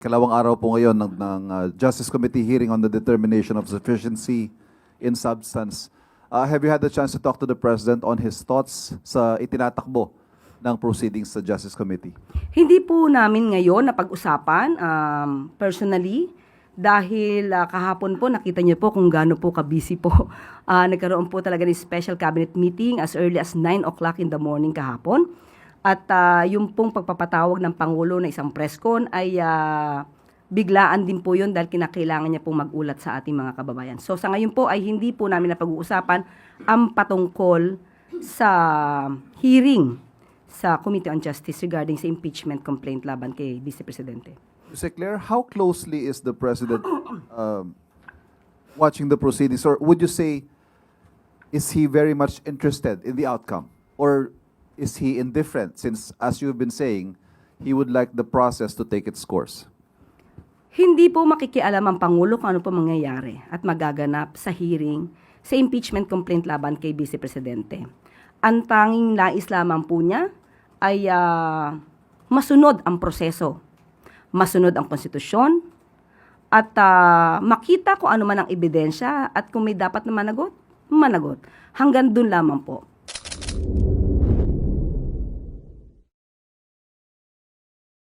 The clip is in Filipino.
Kalawang araw po ngayon ng Justice Committee hearing on the determination of sufficiency in substance. Have you had the chance to talk to the President on his thoughts sa itinatakbo ng proceedings sa Justice Committee? Hindi po namin ngayon napag-usapan personally dahil kahapon po nakita niyo po kung gaano po ka-busy po. Nagkaroon po talaga ng special cabinet meeting as early as 9 o'clock in the morning kahapon. At yung pong pagpapatawag ng Pangulo na isang press con ay biglaan din po yun dahil kinakailangan niya pong magulat sa ating mga kababayan. So sa ngayon po ay hindi po namin napag-uusapan ang patungkol sa hearing sa Committee on Justice regarding sa impeachment complaint laban kay Vice Presidente. Mr. Claire, how closely is the President watching the proceedings? Or would you say, is he very much interested in the outcome? Or is he indifferent since, as you've been saying, he would like the process to take its course? Hindi po makikialam ang Pangulo kung ano po mangyayari at magaganap sa hearing sa impeachment complaint laban kay Vice Presidente. Ang tanging nais lamang po niya ay masunod ang proseso, masunod ang konstitusyon, at makita kung ano man ang ebidensya at kung may dapat na managot, managot. Hanggang dun lamang po.